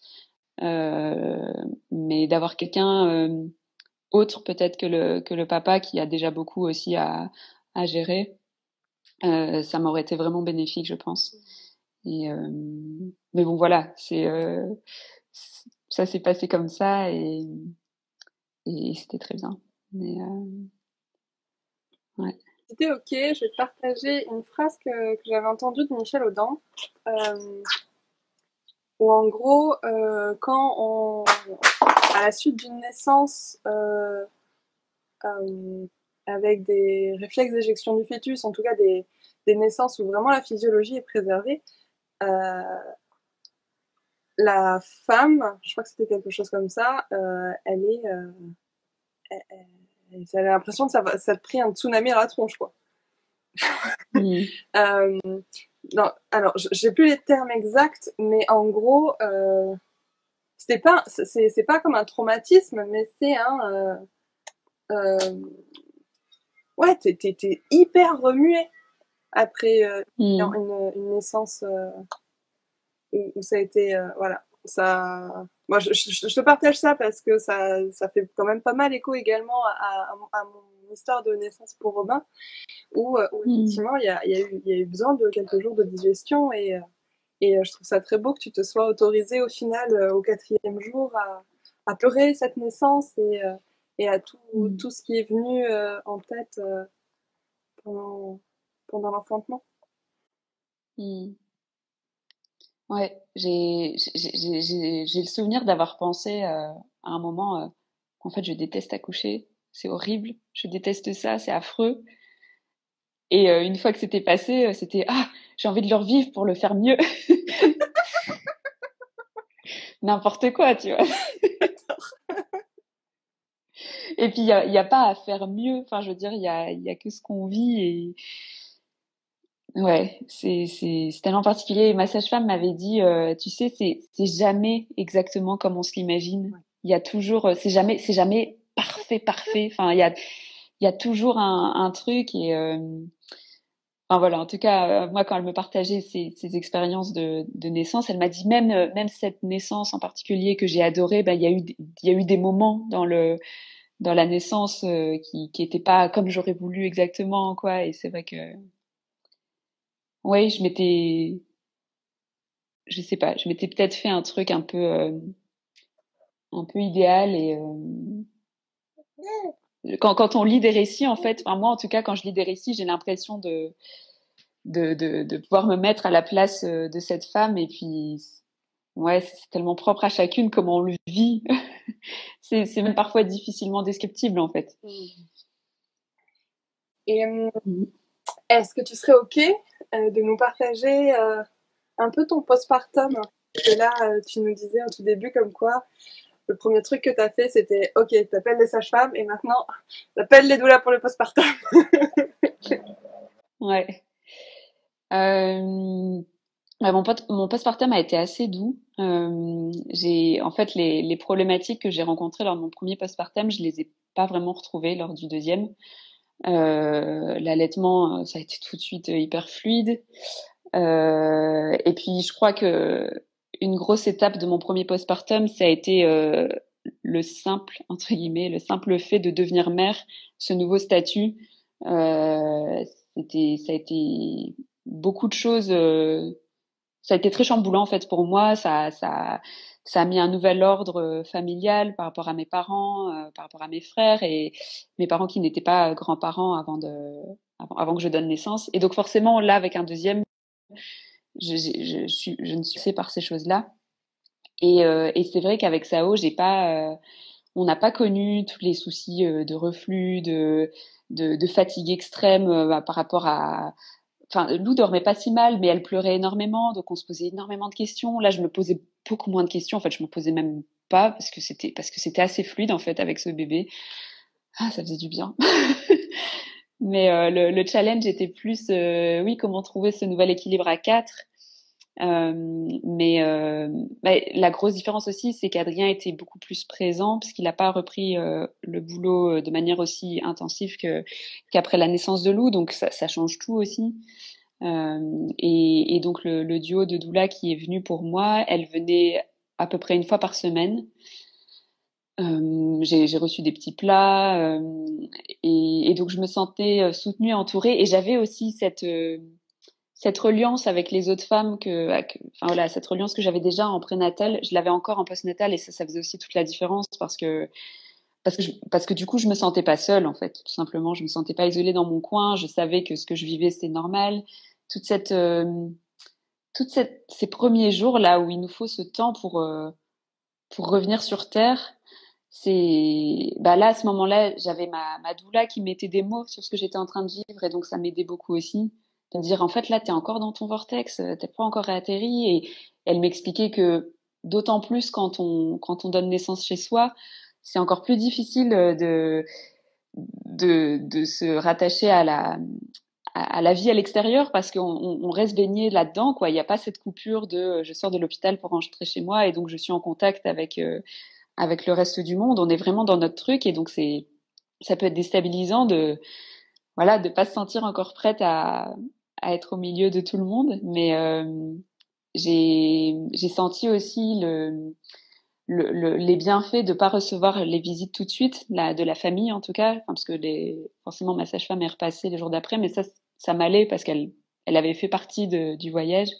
S2: Euh, mais d'avoir quelqu'un autre peut-être que le papa qui a déjà beaucoup aussi à gérer, ça m'aurait été vraiment bénéfique, je pense. Et mais bon, voilà, ça s'est passé comme ça et c'était très bien. Mais Ouais.
S1: Si t'es ok, je vais te partager une phrase que j'avais entendue de Michel Audin, euh, où en gros, à la suite d'une naissance, euh, avec des réflexes d'éjection du fœtus, en tout cas des naissances où vraiment la physiologie est préservée, euh, la femme, je crois que c'était quelque chose comme ça, elle est, elle a l'impression que ça te pris un tsunami dans la tronche, quoi.
S2: Mmh.
S1: Euh, non, alors, j'ai plus les termes exacts, mais en gros, c'est pas comme un traumatisme, mais c'est euh, ouais, t'es hyper remué après
S2: Mmh.
S1: une naissance où ça a été, voilà, ça. Moi, je te partage ça parce que ça fait quand même pas mal écho également à mon histoire de naissance pour Robin, où
S2: Mmh.
S1: effectivement il y a eu besoin de quelques jours de digestion et je trouve ça très beau que tu te sois autorisé au final, au quatrième jour, à pleurer cette naissance et à
S2: Mmh.
S1: tout ce qui est venu en tête pendant, pendant l'enfantement.
S2: Mmh. Ouais, j'ai le souvenir d'avoir pensé à un moment qu'en fait je déteste accoucher, c'est horrible, je déteste ça, c'est affreux. Et une fois que c'était passé, c'était ah, j'ai envie de le revivre pour le faire mieux, n'importe quoi, tu vois. Et puis il y a pas à faire mieux, enfin je veux dire il y a que ce qu'on vit et ouais, c'est tellement particulier. Et ma sage-femme m'avait dit, tu sais, c'est jamais exactement comme on se l'imagine. Il y a toujours, c'est jamais parfait, parfait. Enfin, il y a toujours un truc et, enfin voilà. En tout cas, moi, quand elle me partageait ses expériences de naissance, elle m'a dit même, même cette naissance en particulier que j'ai adorée, ben il y a eu des moments dans la naissance qui étaient pas comme j'aurais voulu exactement, quoi. Et c'est vrai que, ouais, je sais pas, je m'étais peut-être fait un peu idéal et quand on lit des récits en fait, enfin moi en tout cas quand je lis des récits, j'ai l'impression de pouvoir me mettre à la place de cette femme et puis ouais, c'est tellement propre à chacune comment on le vit. C'est même parfois difficilement descriptible en fait.
S1: Et
S2: Mhm.
S1: est-ce que tu serais ok de nous partager un peu ton postpartum? Parce que là, tu nous disais au tout début comme quoi le premier truc que tu as fait, c'était ok, t'appelles les sages-femmes et maintenant t'appelles les doulas pour le postpartum.
S2: Ouais. Ouais, mon postpartum a été assez doux. J'ai, en fait, les problématiques que j'ai rencontrées lors de mon premier postpartum, je les ai pas vraiment retrouvées lors du deuxième. L'allaitement, ça a été tout de suite hyper fluide. Et puis, je crois que une grosse étape de mon premier postpartum, ça a été le simple, entre guillemets, le simple fait de devenir mère, ce nouveau statut. Ça a été beaucoup de choses. Ça a été très chamboulant en fait pour moi. Ça a mis un nouvel ordre familial par rapport à mes parents, par rapport à mes frères et mes parents qui n'étaient pas grands-parents avant que je donne naissance. Et donc forcément là, avec un deuxième, je ne suis pas par ces choses-là. Et c'est vrai qu'avec Sao, on n'a pas connu tous les soucis de reflux, de fatigue extrême par rapport à. Enfin, Lou dormait pas si mal, mais elle pleurait énormément, donc on se posait énormément de questions. Là, je me posais beaucoup moins de questions. En fait, je me posais même pas parce que c'était assez fluide en fait avec ce bébé. Ah, ça faisait du bien. Mais le challenge était plus, oui, comment trouver ce nouvel équilibre à quatre. Bah, la grosse différence aussi, c'est qu'Adrien était beaucoup plus présent puisqu'il n'a pas repris le boulot de manière aussi intensive qu'après la naissance de Lou, donc ça change tout aussi. Et donc le duo de doula qui est venu pour moi, elle venait à peu près une fois par semaine. J'ai reçu des petits plats et donc je me sentais soutenue, entourée et j'avais aussi cette reliance avec les autres femmes enfin voilà, cette reliance que j'avais déjà en prénatal, je l'avais encore en postnatal et ça faisait aussi toute la différence parce que parce que du coup, je me sentais pas seule, en fait, tout simplement. Je me sentais pas isolée dans mon coin. Je savais que ce que je vivais, c'était normal. Toute cette, ces premiers jours là où il nous faut ce temps pour revenir sur terre, c'est, bah là, à ce moment-là, j'avais ma doula qui mettait des mots sur ce que j'étais en train de vivre et donc ça m'aidait beaucoup aussi. De me dire, en fait, là, t'es encore dans ton vortex, t'es pas encore atterri et elle m'expliquait que d'autant plus quand on donne naissance chez soi, c'est encore plus difficile de se rattacher à la vie à l'extérieur parce qu'on reste baigné là-dedans, quoi. Il n'y a pas cette coupure de je sors de l'hôpital pour rentrer chez moi et donc je suis en contact avec le reste du monde. On est vraiment dans notre truc et donc ça peut être déstabilisant voilà, de pas se sentir encore prête à être au milieu de tout le monde. Mais j'ai senti aussi les bienfaits de pas recevoir les visites tout de suite, de la famille en tout cas, enfin, parce que forcément ma sage-femme est repassée les jours d'après, mais ça m'allait parce elle avait fait partie du voyage.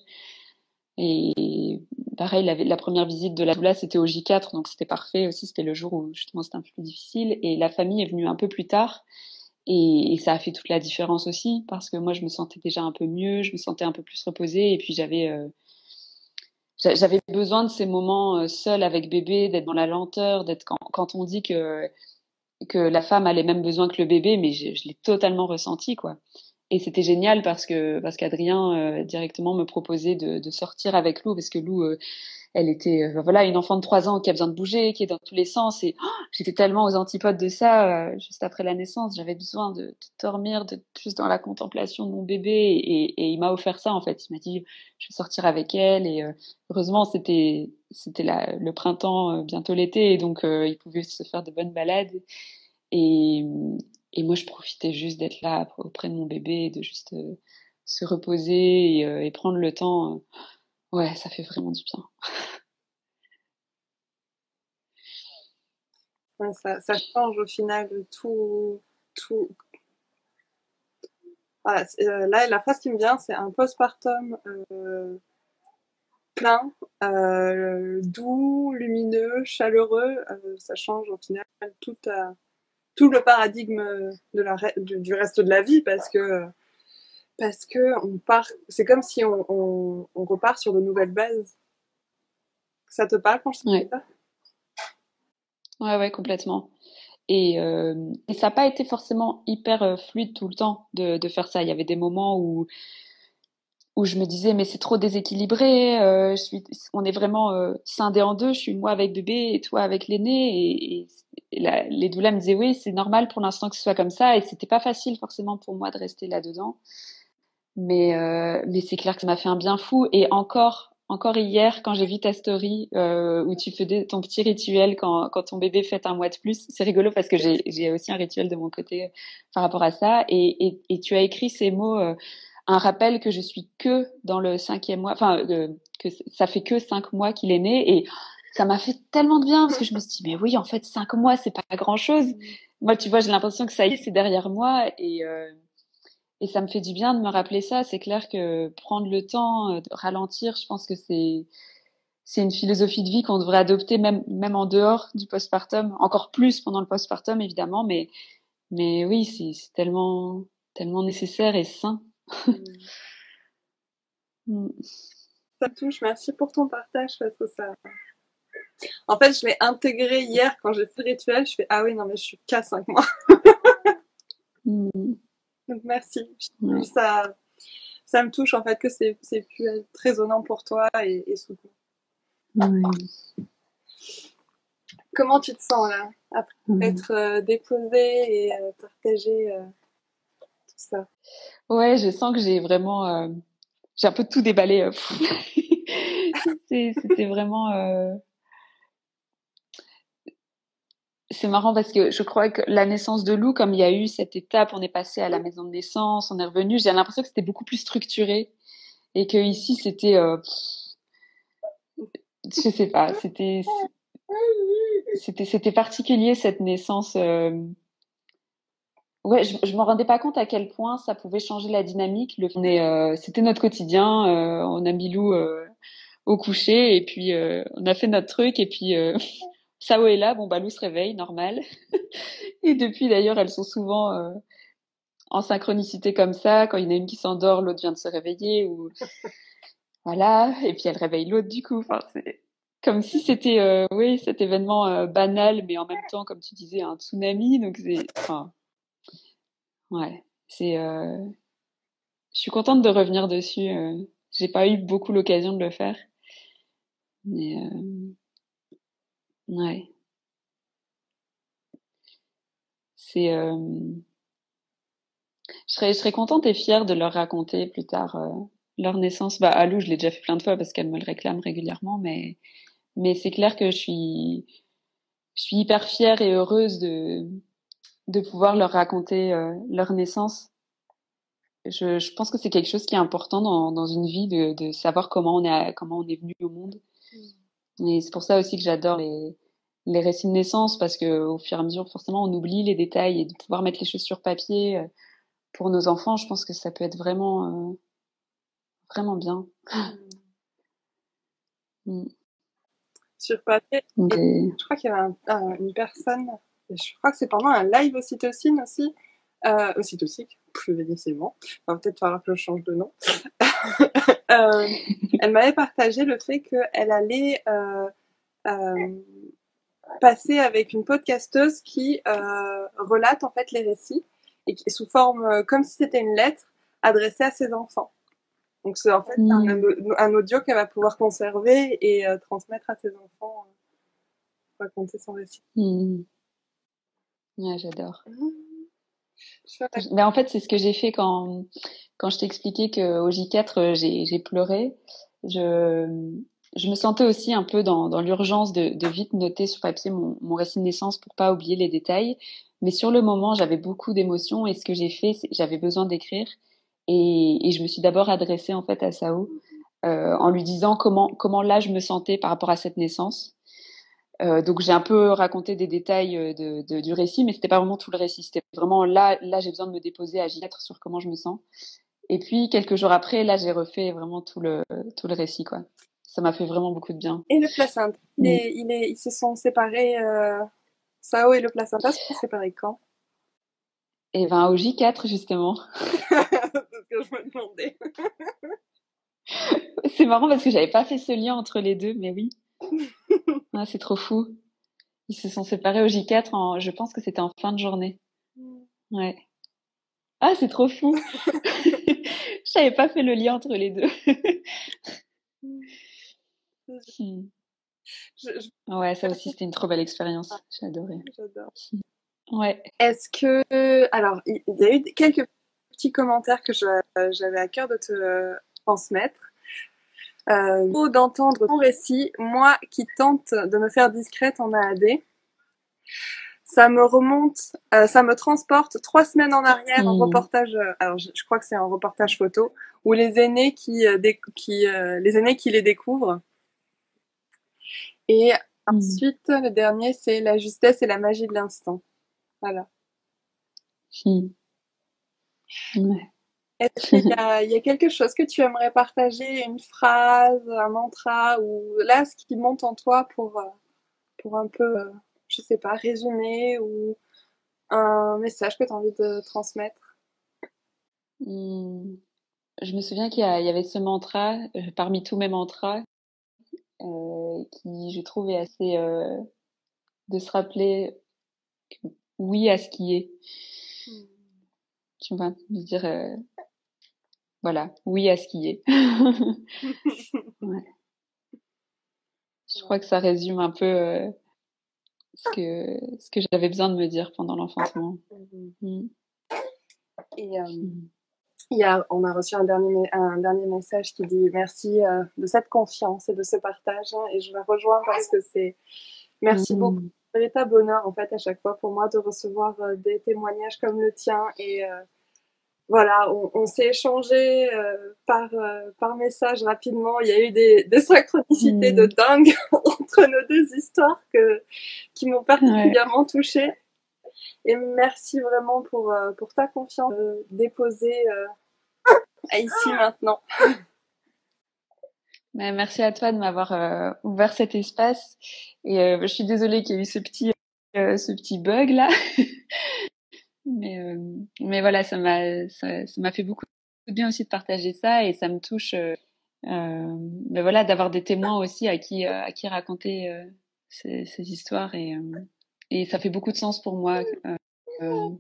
S2: Et pareil, la première visite de la doula, c'était au J4, donc c'était parfait aussi. C'était le jour où justement c'était un peu plus difficile. Et la famille est venue un peu plus tard. Et ça a fait toute la différence aussi, parce que moi, je me sentais déjà un peu mieux, je me sentais un peu plus reposée. Et puis j'avais besoin de ces moments seuls avec bébé, d'être dans la lenteur, d'être quand on dit que la femme a les mêmes besoins que le bébé, mais je l'ai totalement ressenti, quoi. Et c'était génial parce qu'Adrien directement me proposait de sortir avec Lou parce que Lou elle était voilà une enfant de 3 ans qui a besoin de bouger, qui est dans tous les sens et j'étais tellement aux antipodes de ça juste après la naissance, j'avais besoin de dormir, de plus dans la contemplation de mon bébé et il m'a offert ça en fait. Il m'a dit je vais sortir avec elle et heureusement c'était le printemps bientôt l'été et donc il pouvait se faire de bonnes balades et et moi, je profitais juste d'être là auprès de mon bébé, de juste se reposer et prendre le temps. Ouais, ça fait vraiment du bien.
S1: Ouais, ça change au final tout. Voilà, là, la phrase qui me vient, c'est un postpartum plein, doux, lumineux, chaleureux. Ça change au final tout le paradigme du reste de la vie parce que on part. C'est comme si on repart sur de nouvelles bases. Ça te parle quand je te dis
S2: Ouais,
S1: ça?
S2: ouais, ouais, complètement. Et ça n'a pas été forcément hyper fluide tout le temps de faire ça. Il y avait des moments où je me disais mais c'est trop déséquilibré, on est vraiment scindés en deux, je suis moi avec bébé et toi avec l'aîné les doulas me disaient oui c'est normal pour l'instant que ce soit comme ça et c'était pas facile forcément pour moi de rester là-dedans mais c'est clair que ça m'a fait un bien fou et encore hier quand j'ai vu ta story où tu faisais ton petit rituel quand ton bébé fête un mois de plus, c'est rigolo parce que j'ai aussi un rituel de mon côté par rapport à ça et tu as écrit ces mots un rappel que je suis que dans le 5e mois, enfin que ça fait que 5 mois qu'il est né et ça m'a fait tellement de bien parce que je me suis dit mais oui en fait 5 mois c'est pas grand-chose. Moi tu vois j'ai l'impression que ça y est c'est derrière moi et ça me fait du bien de me rappeler ça. C'est clair que prendre le temps de ralentir, je pense que c'est une philosophie de vie qu'on devrait adopter même en dehors du postpartum, encore plus pendant le postpartum évidemment, mais oui c'est tellement nécessaire et sain. Mm.
S1: Ça me touche. Merci pour ton partage parce que ça. En fait, je l'ai intégré hier quand j'ai fait le rituel. Je fais ah oui non mais je suis qu'à 5 mois.
S2: Mm.
S1: Donc merci.
S2: Ouais.
S1: Ça me touche en fait que c'est pu être résonnant pour toi et soutenant.
S2: Ouais.
S1: Comment tu te sens là après être déposée et partager tout ça?
S2: Ouais, je sens que j'ai un peu tout déballé. C'était vraiment c'est marrant parce que je crois que la naissance de Lou, comme il y a eu cette étape, on est passé à la maison de naissance, on est revenu, j'ai l'impression que c'était beaucoup plus structuré et que ici je sais pas, c'était particulier cette naissance. Ouais, je m'en rendais pas compte à quel point ça pouvait changer la dynamique. C'était notre quotidien. On a mis Lou au coucher et puis on a fait notre truc et puis Sao est là, bon bah Lou se réveille, normal. Et depuis d'ailleurs, elles sont souvent en synchronicité comme ça. Quand il y en a une qui s'endort, l'autre vient de se réveiller ou voilà. Et puis elle réveille l'autre du coup. Enfin, c'est comme si c'était oui cet événement banal, mais en même temps, comme tu disais, un tsunami. Donc c'est enfin ouais, c'est je suis contente de revenir dessus. J'ai pas eu beaucoup l'occasion de le faire, mais ouais, c'est je serais contente et fière de leur raconter plus tard leur naissance. Bah, à Lou, je l'ai déjà fait plein de fois parce qu'elle me le réclame régulièrement, mais c'est clair que je suis hyper fière et heureuse de pouvoir leur raconter leur naissance. Je pense que c'est quelque chose qui est important dans une vie de savoir comment on est venu au monde. Et c'est pour ça aussi que j'adore les récits de naissance parce que au fur et à mesure, forcément, on oublie les détails et de pouvoir mettre les choses sur papier pour nos enfants, je pense que ça peut être vraiment bien. Mm.
S1: Sur papier.
S2: Donc,
S1: Et je crois qu'il y avait une personne, je crois que c'est pendant un live ocytocine aussi, ocytocique, je vais dire c'est bon, va peut-être falloir que je change de nom. Elle m'avait partagé le fait qu'elle allait passer avec une podcasteuse qui relate en fait les récits et qui sous forme comme si c'était une lettre adressée à ses enfants. Donc c'est en fait un audio qu'elle va pouvoir conserver et transmettre à ses enfants, raconter son récit.
S2: Ouais, j'adore.
S1: Chouette.
S2: Mais en fait, c'est ce que j'ai fait quand je t'ai expliqué qu'au J4, j'ai pleuré. Je me sentais aussi un peu dans l'urgence de vite noter sur papier mon récit de naissance pour pas oublier les détails. Mais sur le moment, j'avais beaucoup d'émotions et ce que j'ai fait, j'avais besoin d'écrire. Et je me suis d'abord adressée en fait à Sao en lui disant comment là je me sentais par rapport à cette naissance. Donc j'ai un peu raconté des détails du récit, mais c'était pas vraiment tout le récit. C'était vraiment là j'ai besoin de me déposer à J4 sur comment je me sens. Et puis quelques jours après, là j'ai refait vraiment tout le récit quoi. Ça m'a fait vraiment beaucoup de bien.
S1: Et le placenta, ils se sont séparés, Sao et le placenta se sont séparés quand?
S2: Et ben au J4 justement.
S1: C'est ce que je me demandais.
S2: C'est marrant parce que j'avais pas fait ce lien entre les deux, mais oui. Ah, c'est trop fou. Ils se sont séparés au J4 je pense que c'était en fin de journée. Ouais. Ah, c'est trop fou. Je n'avais pas fait le lien entre les deux. Ouais, ça aussi, c'était une trop belle expérience. J'ai adoré.
S1: J'adore.
S2: Ouais.
S1: Est-ce que... Alors, il y a eu quelques petits commentaires que j'avais à cœur de te transmettre. D'entendre ton récit, moi qui tente de me faire discrète en AAD, ça me remonte, ça me transporte 3 semaines en arrière en reportage. Alors je crois que c'est un reportage photo où les aînés les aînés qui les découvrent. Et ensuite le dernier c'est la justesse et la magie de l'instant. Voilà.
S2: Ouais.
S1: Est-ce qu'il y a quelque chose que tu aimerais partager, une phrase, un mantra ou là ce qui monte en toi pour un peu, je sais pas, résumer ou un message que tu as envie de transmettre?
S2: Je me souviens qu'il y avait ce mantra, parmi tous mes mantras, qui je trouve est assez de se rappeler oui à ce qui est. Tu vois, de dire voilà, oui à ce qui est. Ouais. Je crois que ça résume un peu ce que j'avais besoin de me dire pendant l'enfantement.
S1: Et on a reçu un dernier message qui dit merci de cette confiance et de ce partage. Et je la rejoins parce que c'est merci beaucoup. C'est un véritable bonheur en fait à chaque fois pour moi de recevoir des témoignages comme le tien. Et voilà, on s'est échangé par message rapidement. Il y a eu des synchronicités de dingue entre nos deux histoires qui m'ont particulièrement touchée. Et merci vraiment pour ta confiance déposée ici maintenant.
S2: Merci à toi de m'avoir ouvert cet espace. Et je suis désolée qu'il y ait eu ce petit bug là. Mais voilà, ça m'a fait beaucoup de bien aussi de partager ça et ça me touche. Mais voilà, d'avoir des témoins aussi à qui raconter ces histoires et ça fait beaucoup de sens pour moi euh,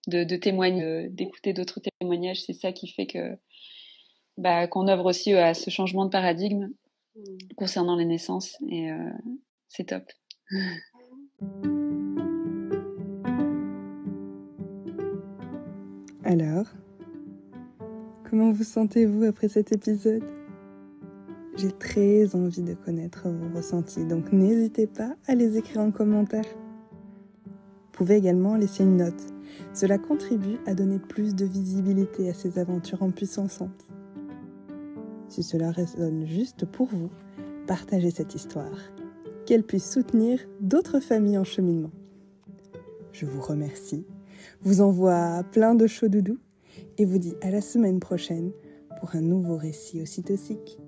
S2: de témoigner, d'écouter d'autres témoignages. C'est ça qui fait que qu'on œuvre aussi à ce changement de paradigme concernant les naissances et c'est top.
S1: Alors, comment vous sentez-vous après cet épisode ? J'ai très envie de connaître vos ressentis, donc n'hésitez pas à les écrire en commentaire. Vous pouvez également laisser une note. Cela contribue à donner plus de visibilité à ces aventures empuissantes. Si cela résonne juste pour vous, partagez cette histoire, qu'elle puisse soutenir d'autres familles en cheminement. Je vous remercie, vous envoie plein de chaud doudou et vous dis à la semaine prochaine pour un nouveau récit ocytocique.